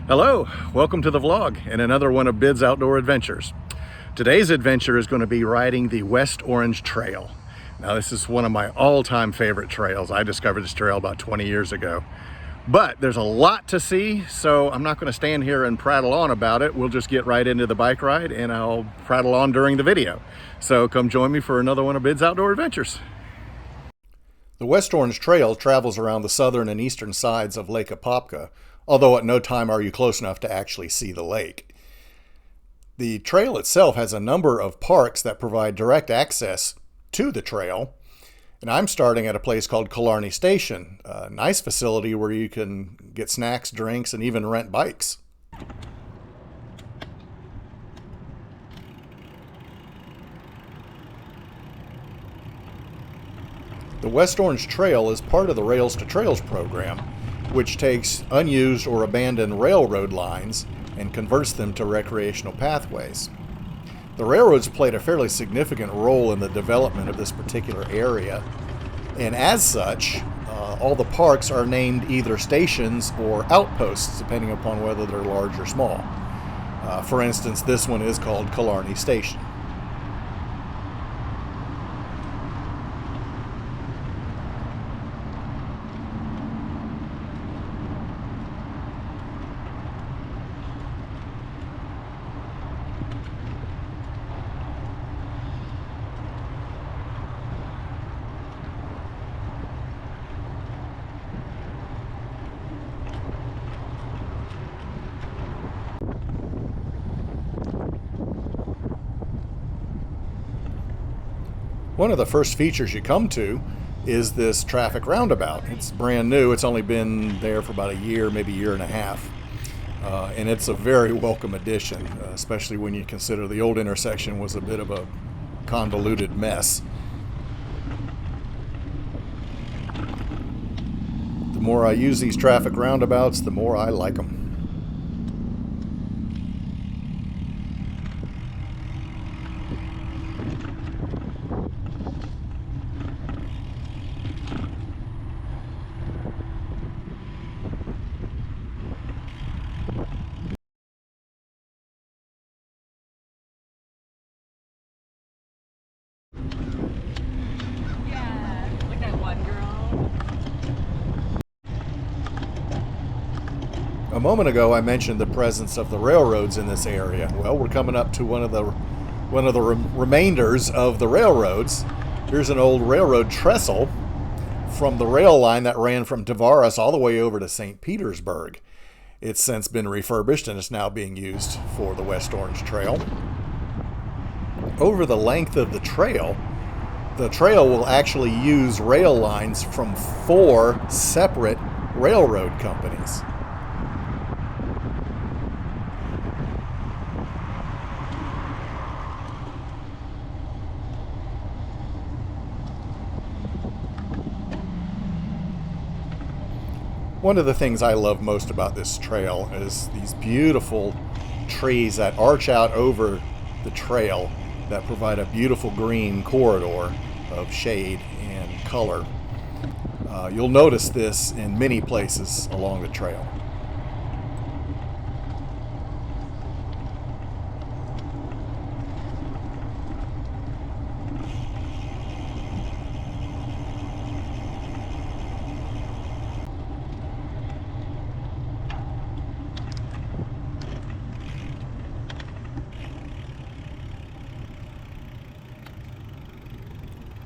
Hello, welcome to the vlog and another one of Bid's Outdoor Adventures. Today's adventure is going to be riding the West Orange Trail. Now this is one of my all-time favorite trails. I discovered this trail about 20 years ago. But there's a lot to see, so I'm not going to stand here and prattle on about it. We'll just get right into the bike ride and I'll prattle on during the video. So come join me for another one of Bid's Outdoor Adventures. The West Orange Trail travels around the southern and eastern sides of Lake Apopka, although at no time are you close enough to actually see the lake. The trail itself has a number of parks that provide direct access to the trail, and I'm starting at a place called Killarney Station, a nice facility where you can get snacks, drinks, and even rent bikes. The West Orange Trail is part of the Rails to Trails program, which takes unused or abandoned railroad lines and converts them to recreational pathways. The railroads played a fairly significant role in the development of this particular area, and as such, all the parks are named either stations or outposts, depending upon whether they're large or small. For instance, this one is called Killarney Station. One of the first features you come to is this traffic roundabout. It's brand new. It's only been there for about a year, maybe a year and a half. And it's a very welcome addition, especially when you consider the old intersection was a bit of a convoluted mess. The more I use these traffic roundabouts, the more I like them. A moment ago, I mentioned the presence of the railroads in this area. Well, we're coming up to one of the remainders of the railroads. Here's an old railroad trestle from the rail line that ran from Tavares all the way over to St. Petersburg. It's since been refurbished and is now being used for the West Orange Trail. Over the length of the trail will actually use rail lines from 4 separate railroad companies. One of the things I love most about this trail is these beautiful trees that arch out over the trail that provide a beautiful green corridor of shade and color. You'll notice this in many places along the trail.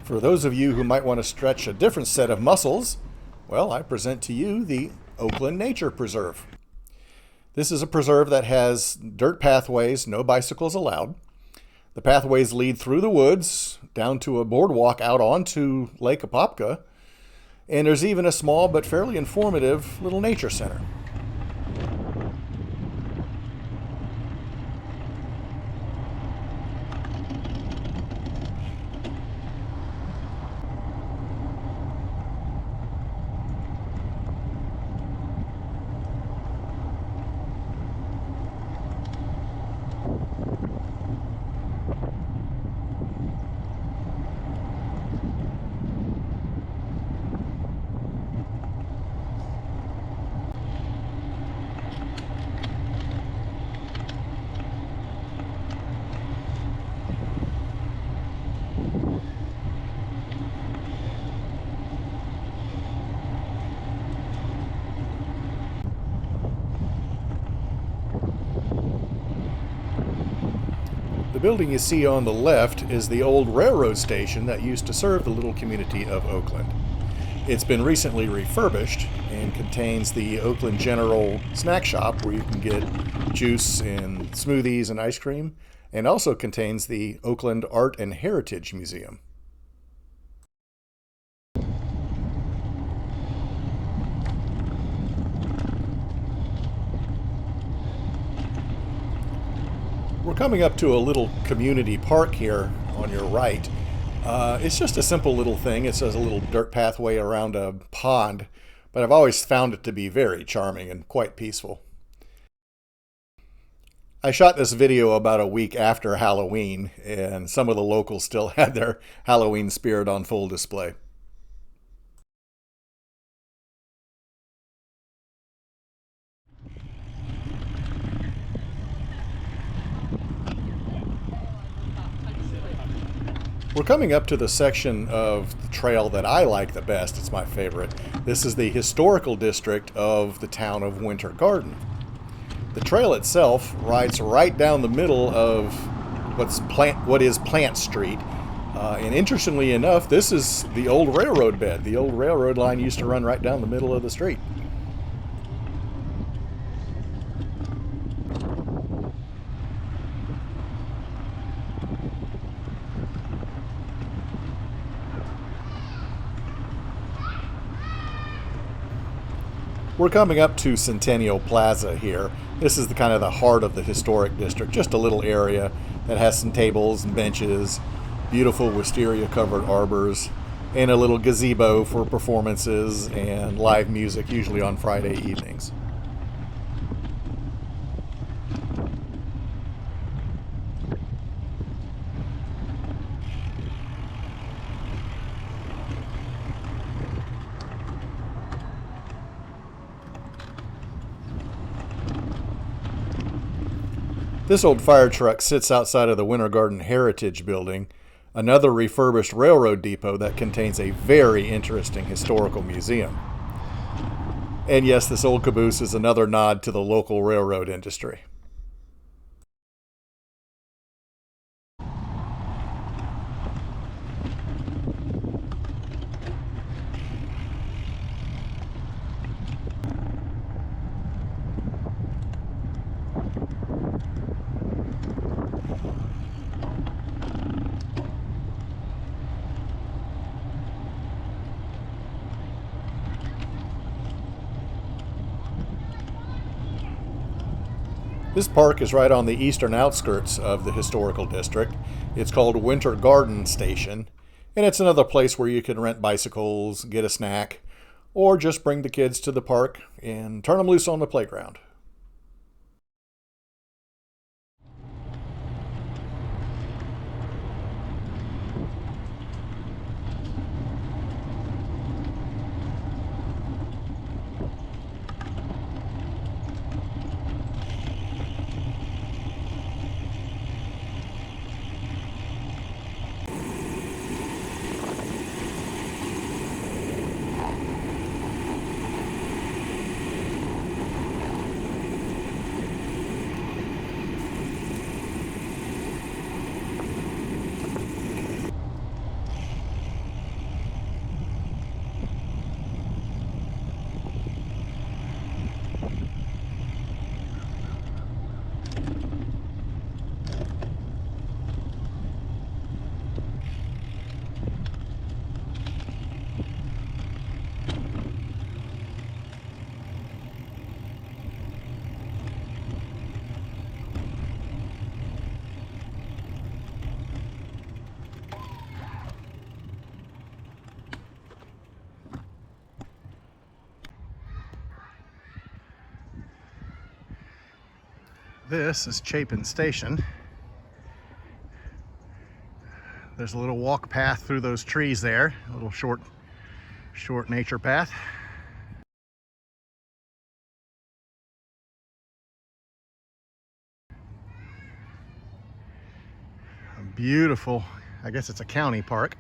For those of you who might want to stretch a different set of muscles, well, I present to you the Oakland Nature Preserve. This is a preserve that has dirt pathways, no bicycles allowed. The pathways lead through the woods down to a boardwalk out onto Lake Apopka, and there's even a small but fairly informative little nature center. The building you see on the left is the old railroad station that used to serve the little community of Oakland. It's been recently refurbished and contains the Oakland General snack shop where you can get juice and smoothies and ice cream, and also contains the Oakland Art and Heritage Museum. We're coming up to a little community park here on your right. It's just a simple little thing. It says a little dirt pathway around a pond, but I've always found it to be very charming and quite peaceful. I shot this video about a week after Halloween, and some of the locals still had their Halloween spirit on full display. We're coming up to the section of the trail that I like the best. It's my favorite. This is the historical district of the town of Winter Garden. The trail itself rides right down the middle of what is Plant Street. And interestingly enough, this is the old railroad bed. The old railroad line used to run right down the middle of the street. We're coming up to Centennial Plaza here. This is the kind of the heart of the historic district, just a little area that has some tables and benches, beautiful wisteria-covered arbors, and a little gazebo for performances and live music, usually on Friday evenings. This old fire truck sits outside of the Winter Garden Heritage Building, another refurbished railroad depot that contains a very interesting historical museum. And yes, this old caboose is another nod to the local railroad industry. This park is right on the eastern outskirts of the historical district. It's called Winter Garden Station, and it's another place where you can rent bicycles, get a snack, or just bring the kids to the park and turn them loose on the playground. This is Chaping Station. There's a little walk path through those trees there, a little short nature path. A beautiful, I guess it's a county park.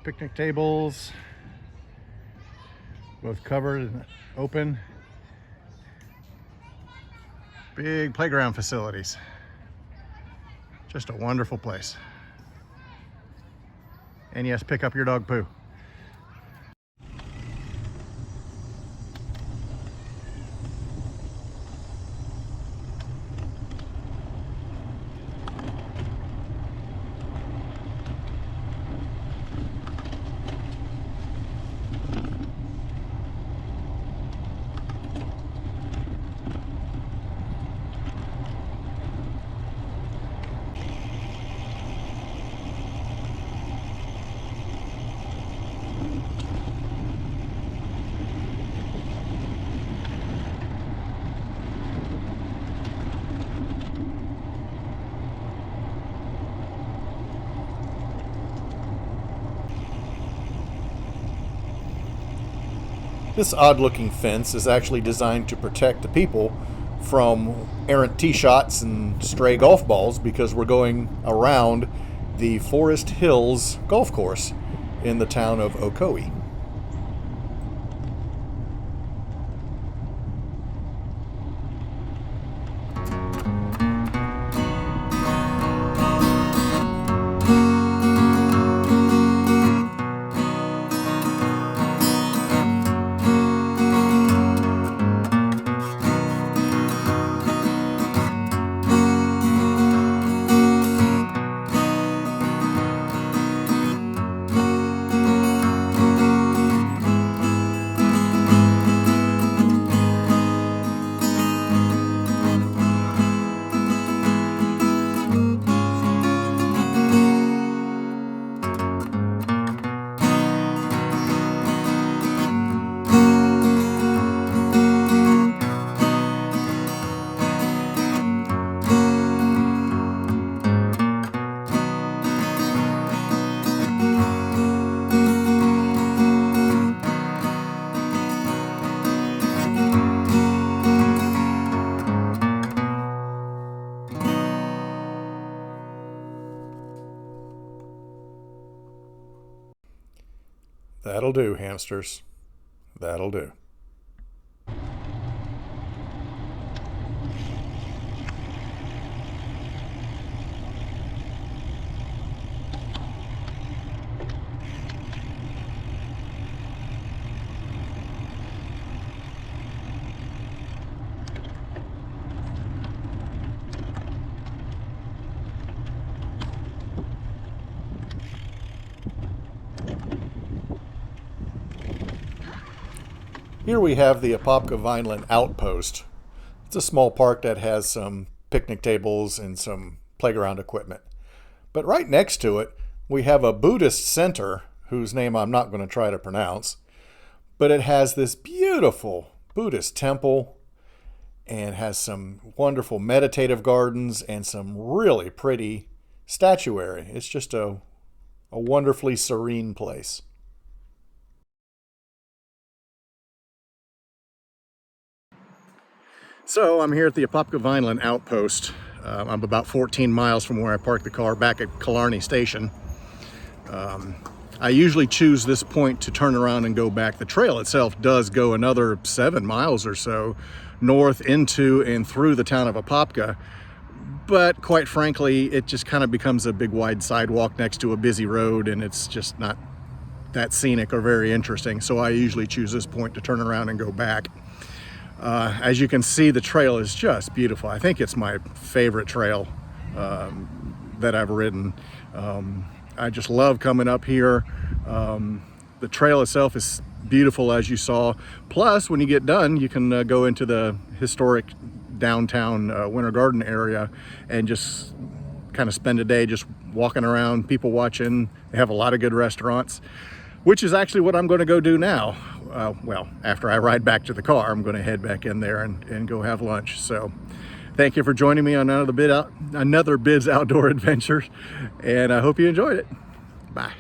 Picnic tables, both covered and open. Big playground facilities. Just a wonderful place. And yes, pick up your dog poo. This odd-looking fence is actually designed to protect the people from errant tee shots and stray golf balls, because we're going around the Forest Hills golf course in the town of Ocoee. That'll do, hamsters. That'll do. Here we have the Apopka Vineland Outpost. It's a small park that has some picnic tables and some playground equipment. But right next to it, we have a Buddhist center, whose name I'm not going to try to pronounce. But it has this beautiful Buddhist temple and has some wonderful meditative gardens and some really pretty statuary. It's just a wonderfully serene place. So I'm here at the Apopka Vineland Outpost. I'm about 14 miles from where I parked the car back at Killarney Station. I usually choose this point to turn around and go back. The trail itself does go another 7 miles or so north into and through the town of Apopka. But quite frankly, it just kind of becomes a big wide sidewalk next to a busy road, and it's just not that scenic or very interesting. So I usually choose this point to turn around and go back. As you can see, the trail is just beautiful. I think it's my favorite trail that I've ridden. I just love coming up here. The trail itself is beautiful, as you saw. Plus, when you get done, you can go into the historic downtown Winter Garden area and just kind of spend a day just walking around, people watching. They have a lot of good restaurants, which is actually what I'm going to go do now. Well, after I ride back to the car, I'm going to head back in there and go have lunch. So thank you for joining me on another Bids Outdoor Adventures, and I hope you enjoyed it. Bye.